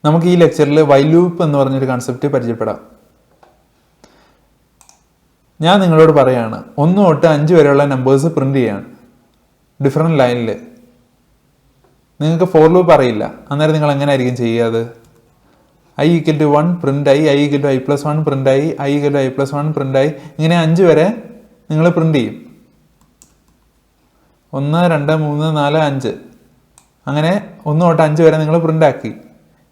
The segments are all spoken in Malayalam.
നമുക്ക് ഈ ലെക്ചറിൽ വൈൽ ലൂപ്പ് എന്ന് പറഞ്ഞൊരു കൺസെപ്റ്റ് പരിചയപ്പെടാം. ഞാൻ നിങ്ങളോട് പറയാണ് 1 തൊട്ട് 5 വരെയുള്ള നമ്പേഴ്സ് പ്രിന്റ് ചെയ്യാണ് ഡിഫറെൻറ്റ് ലൈനിൽ. നിങ്ങൾക്ക് ഫോർ ലൂപ്പ് അറിയില്ല, അന്നേരം നിങ്ങൾ എങ്ങനെയായിരിക്കും ചെയ്യുക? i = 1 പ്രിന്റ് ആയി, i = i+1 പ്രിന്റ് ആയി, i = i+1 പ്രിന്റ് ആയി, ഇങ്ങനെ 5 വരെ നിങ്ങൾ പ്രിന്റ് ചെയ്യും. 1 2 3 4 5 അങ്ങനെ 1 തൊട്ട് 5 വരെ നിങ്ങൾ പ്രിന്റ് ആക്കി.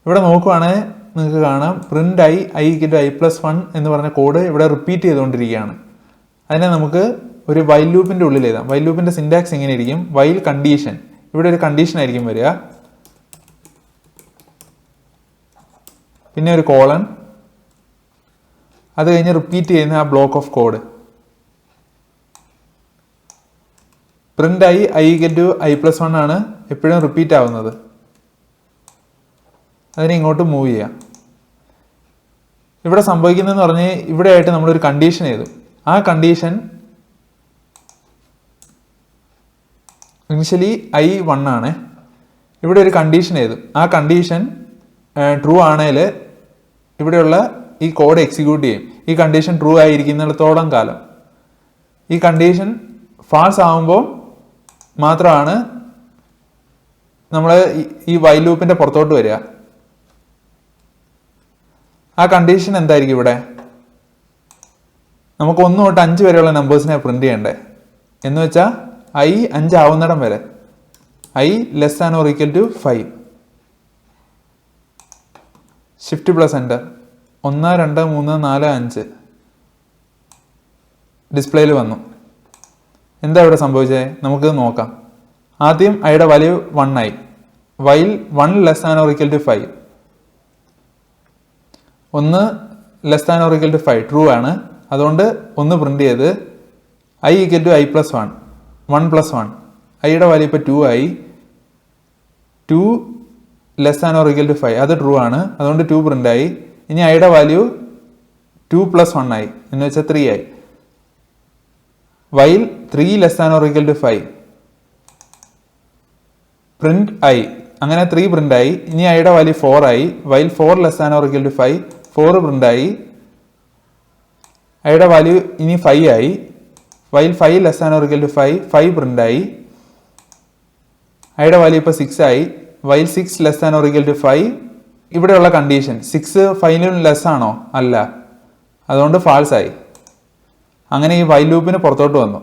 ഇവിടെ നോക്കുവാണെങ്കിൽ നിങ്ങൾക്ക് കാണാം പ്രിന്റ് ആയി i = i+1 എന്ന് പറഞ്ഞ കോഡ് ഇവിടെ റിപ്പീറ്റ് ചെയ്തുകൊണ്ടിരിക്കുകയാണ്. അതിനെ നമുക്ക് ഒരു വൈൽ ലൂപ്പിന്റെ ഉള്ളിൽ എഴുതാം. വൈൽ ലൂപ്പിന്റെ സിന്റാക്സ് എങ്ങനെ ഇരിക്കും? വൈൽ കണ്ടീഷൻ, ഇവിടെ ഒരു കണ്ടീഷൻ ആയിരിക്കും വരിക, പിന്നെ ഒരു കോളൻ, അത് കഴിഞ്ഞ് റിപ്പീറ്റ് ചെയ്യുന്ന ആ ബ്ലോക്ക് ഓഫ് കോഡ്. പ്രിന്റ് ആയി i = i+1 ആണ് എപ്പോഴും റിപ്പീറ്റ് ആവുന്നത്. അതിനെ ഇങ്ങോട്ട് മൂവ് ചെയ്യാം. ഇവിടെ സംഭവിക്കുന്നതെന്ന് പറഞ്ഞാൽ ഇവിടെ ആയിട്ട് നമ്മളൊരു കണ്ടീഷൻ എഴുതും. ആ കണ്ടീഷൻ ഇനിഷ്യലി i1 ആണ്. ഇവിടെ ഒരു കണ്ടീഷൻ എഴുതും. ആ കണ്ടീഷൻ ട്രൂ ആണെങ്കിൽ ഇവിടെയുള്ള ഈ കോഡ് എക്സിക്യൂട്ട് ചെയ്യും. ഈ കണ്ടീഷൻ ട്രൂ ആയിരിക്കുന്നിടത്തോളം കാലം. ഈ കണ്ടീഷൻ ഫാൾസ് ആകുമ്പോൾ മാത്രമാണ് നമ്മൾ ഈ വൈൽ ലൂപ്പിന്റെ പുറത്തോട്ട് വരിക. ആ കണ്ടീഷൻ എന്തായിരിക്കും? ഇവിടെ നമുക്ക് 1 തൊട്ട് 5 വരെയുള്ള നമ്പേഴ്സിനെ പ്രിന്റ് ചെയ്യണ്ടേ എന്ന് വെച്ചാൽ i 5 ആവുന്നിടം വരെ, i <= 5. Shift plus enter. 1 2 3 4 5 ഡിസ്പ്ലേയിൽ വന്നു. എന്താ ഇവിടെ സംഭവിച്ചത്? നമുക്ക് നോക്കാം. ആദ്യം ഐയുടെ വാല്യൂ 1 ആയി. വൈൽ 1 <= 5. 1 <= 5 ട്രൂ ആണ്. അതുകൊണ്ട് 1 പ്രിന്റ് ചെയ്ത് i = i+1 1+1. ഐയുടെ വാല്യൂ ഇപ്പോൾ 2 ആയി. 2 <= 5 അത് ട്രൂ ആണ്. അതുകൊണ്ട് 2 പ്രിന്റ് ആയി. ഇനി ഐയുടെ വാല്യൂ 2 + 1 ആയി, എന്ന് വെച്ചാൽ 3 ആയി. വൈൽ 3 <= 5 പ്രിന്റ് i, അങ്ങനെ 3 പ്രിന്റ് ആയി. ഇനി ഐയുടെ വാല്യൂ 4 ആയി. വൈൽ 4 <= 5 4 പ്രിന്റ് ആയി. ഐയുടെ വാല്യൂ ഇനി 5 ആയി. വൈൽ 5 <= 5 പ്രിന്റ് ആയി. ഐയുടെ വാല്യൂ ഇപ്പോൾ 6 ആയി. വൈൽ 6 <= 5. ഇവിടെയുള്ള കണ്ടീഷൻ 6 5ലും ലെസ് ആണോ? അല്ല. അതുകൊണ്ട് ഫാൾസ് ആയി. അങ്ങനെ ഈ വൈൽ ലൂപ്പിന് പുറത്തോട്ട് വന്നു.